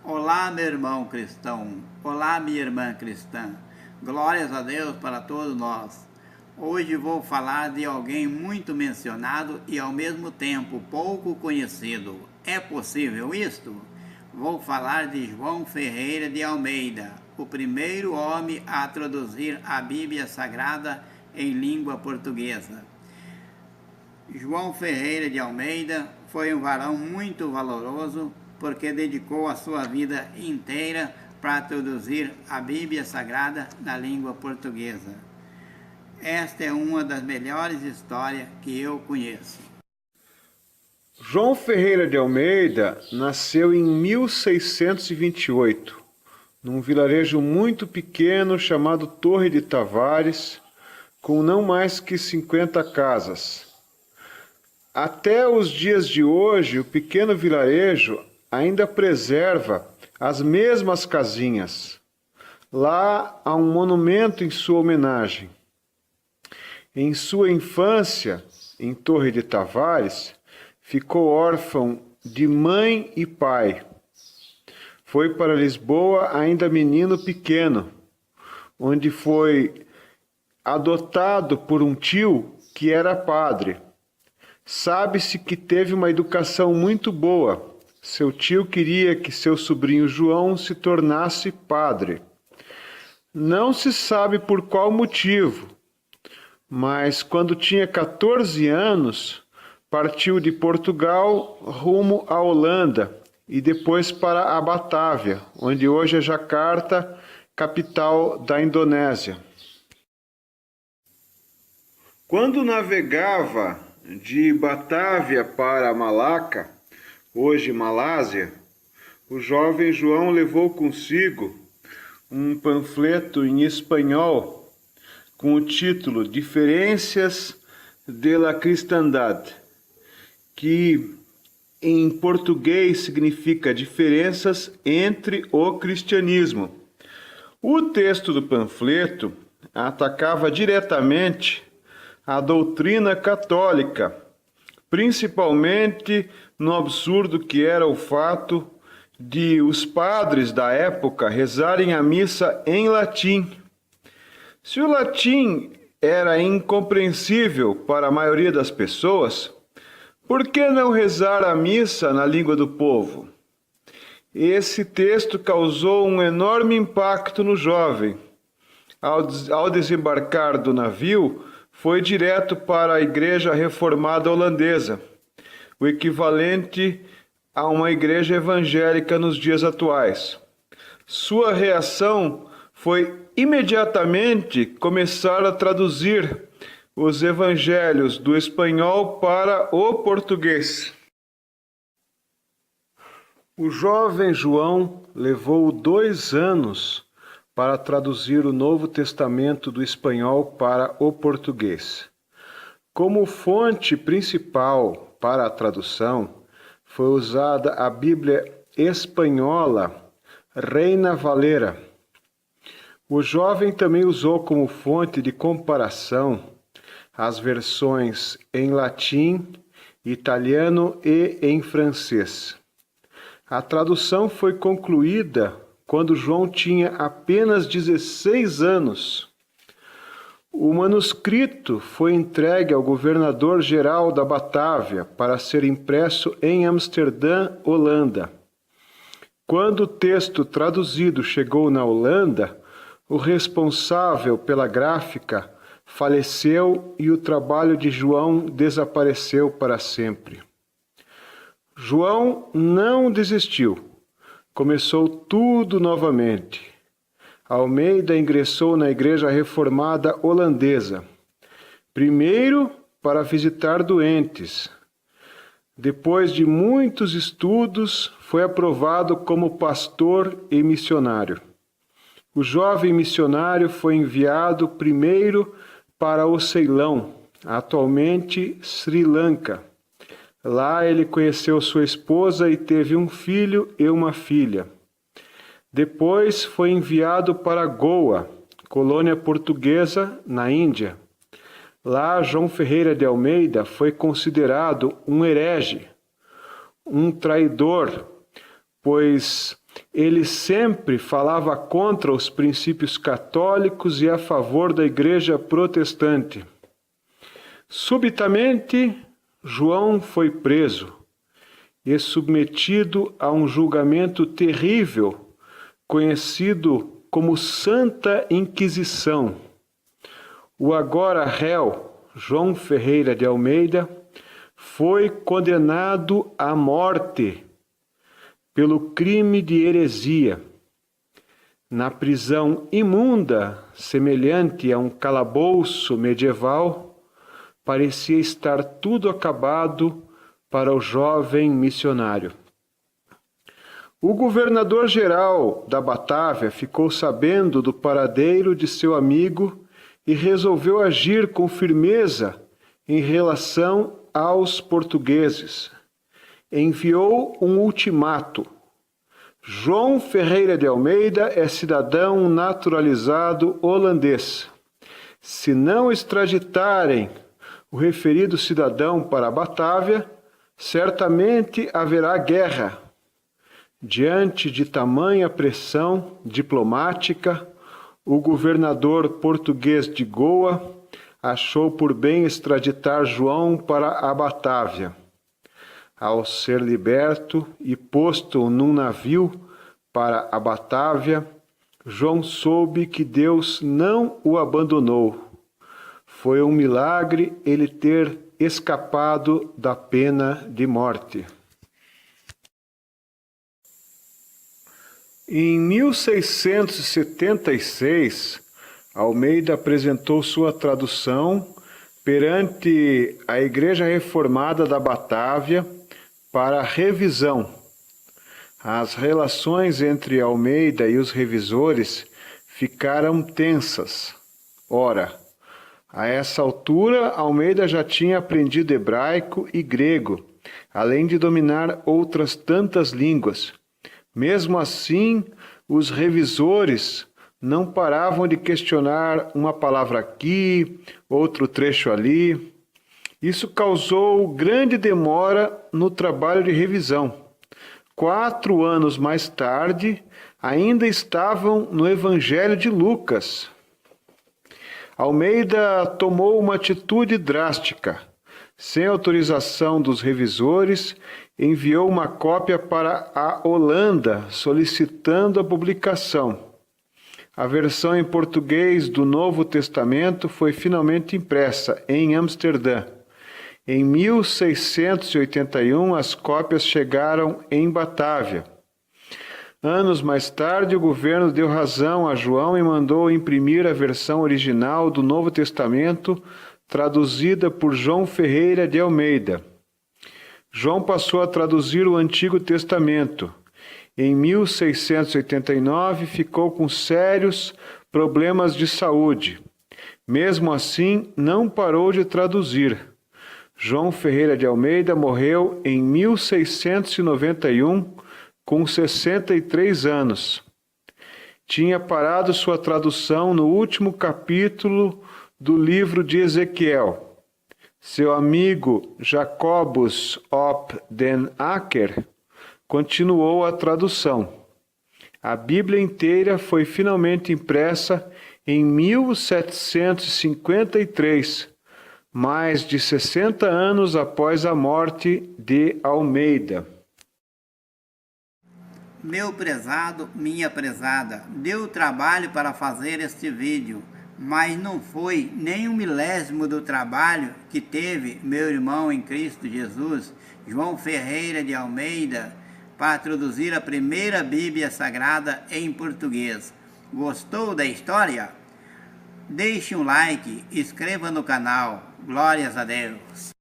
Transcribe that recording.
Olá, meu irmão cristão. Olá, minha irmã cristã. Glórias a Deus para todos nós. Hoje vou falar de alguém muito mencionado e ao mesmo tempo pouco conhecido. É possível isto? Vou falar de João Ferreira de Almeida, o primeiro homem a traduzir a Bíblia Sagrada em língua portuguesa. João Ferreira de Almeida foi um varão muito valoroso porque dedicou a sua vida inteira para traduzir a Bíblia Sagrada na língua portuguesa. Esta é uma das melhores histórias que eu conheço. João Ferreira de Almeida nasceu em 1628, num vilarejo muito pequeno chamado Torre de Tavares, com não mais que 50 casas. Até os dias de hoje, o pequeno vilarejo ainda preserva as mesmas casinhas. Lá há um monumento em sua homenagem. Em sua infância, em Torre de Tavares, ficou órfão de mãe e pai. Foi para Lisboa ainda menino pequeno, onde foi adotado por um tio que era padre. Sabe-se que teve uma educação muito boa. Seu tio queria que seu sobrinho João se tornasse padre. Não se sabe por qual motivo, mas quando tinha 14 anos, partiu de Portugal rumo à Holanda e depois para a Batávia, onde hoje é Jacarta, capital da Indonésia. Quando navegava de Batávia para Malaca, hoje Malásia, o jovem João levou consigo um panfleto em espanhol com o título Diferenças de la Cristandad, que em português significa diferenças entre o cristianismo. O texto do panfleto atacava diretamente a doutrina católica, principalmente no absurdo que era o fato de os padres da época rezarem a missa em latim. Se o latim era incompreensível para a maioria das pessoas, por que não rezar a missa na língua do povo? Esse texto causou um enorme impacto no jovem. Ao desembarcar do navio, foi direto para a Igreja Reformada Holandesa, o equivalente a uma igreja evangélica nos dias atuais. Sua reação foi imediatamente começar a traduzir os evangelhos do espanhol para o português. O jovem João levou 2 anos para traduzir o Novo Testamento do espanhol para o português. Como fonte principal para a tradução, foi usada a Bíblia espanhola Reina Valera. O jovem também usou como fonte de comparação as versões em latim, italiano e em francês. A tradução foi concluída quando João tinha apenas 16 anos. O manuscrito foi entregue ao governador-geral da Batávia para ser impresso em Amsterdã, Holanda. Quando o texto traduzido chegou na Holanda, o responsável pela gráfica faleceu e o trabalho de João desapareceu para sempre. João não desistiu. Começou tudo novamente. Almeida ingressou na Igreja Reformada Holandesa, primeiro para visitar doentes. Depois de muitos estudos, foi aprovado como pastor e missionário. O jovem missionário foi enviado primeiro para o Ceilão, atualmente Sri Lanka, Lá ele conheceu sua esposa e teve um filho e uma filha. Depois foi enviado para Goa, colônia portuguesa na Índia. Lá João Ferreira de Almeida foi considerado um herege, um traidor, pois ele sempre falava contra os princípios católicos e a favor da Igreja protestante. Subitamente, João foi preso e submetido a um julgamento terrível, conhecido como Santa Inquisição. O agora réu, João Ferreira de Almeida, foi condenado à morte pelo crime de heresia. Na prisão imunda, semelhante a um calabouço medieval, parecia estar tudo acabado para o jovem missionário. O governador-geral da Batávia ficou sabendo do paradeiro de seu amigo e resolveu agir com firmeza em relação aos portugueses. Enviou um ultimato. João Ferreira de Almeida é cidadão naturalizado holandês. Se não extraditarem o referido cidadão para a Batávia, certamente haverá guerra. Diante de tamanha pressão diplomática, o governador português de Goa achou por bem extraditar João para a Batávia. Ao ser liberto e posto num navio para a Batávia, João soube que Deus não o abandonou. Foi um milagre ele ter escapado da pena de morte. Em 1676, Almeida apresentou sua tradução perante a Igreja Reformada da Batávia para revisão. As relações entre Almeida e os revisores ficaram tensas. Ora, a essa altura, Almeida já tinha aprendido hebraico e grego, além de dominar outras tantas línguas. Mesmo assim, os revisores não paravam de questionar uma palavra aqui, outro trecho ali. Isso causou grande demora no trabalho de revisão. 4 anos mais tarde, ainda estavam no Evangelho de Lucas. Almeida tomou uma atitude drástica. Sem autorização dos revisores, enviou uma cópia para a Holanda, solicitando a publicação. A versão em português do Novo Testamento foi finalmente impressa em Amsterdã. Em 1681, as cópias chegaram em Batávia. Anos mais tarde, o governo deu razão a João e mandou imprimir a versão original do Novo Testamento, traduzida por João Ferreira de Almeida. João passou a traduzir o Antigo Testamento. Em 1689, ficou com sérios problemas de saúde. Mesmo assim, não parou de traduzir. João Ferreira de Almeida morreu em 1691, com 63 anos. Tinha parado sua tradução no último capítulo do livro de Ezequiel. Seu amigo Jacobus op den Akker continuou a tradução. A Bíblia inteira foi finalmente impressa em 1753, mais de 60 anos após a morte de Almeida. Meu prezado, minha prezada, deu trabalho para fazer este vídeo, mas não foi nem 1/1000 do trabalho que teve meu irmão em Cristo Jesus, João Ferreira de Almeida, para traduzir a primeira Bíblia Sagrada em português. Gostou da história? Deixe um like, inscreva no canal. Glórias a Deus!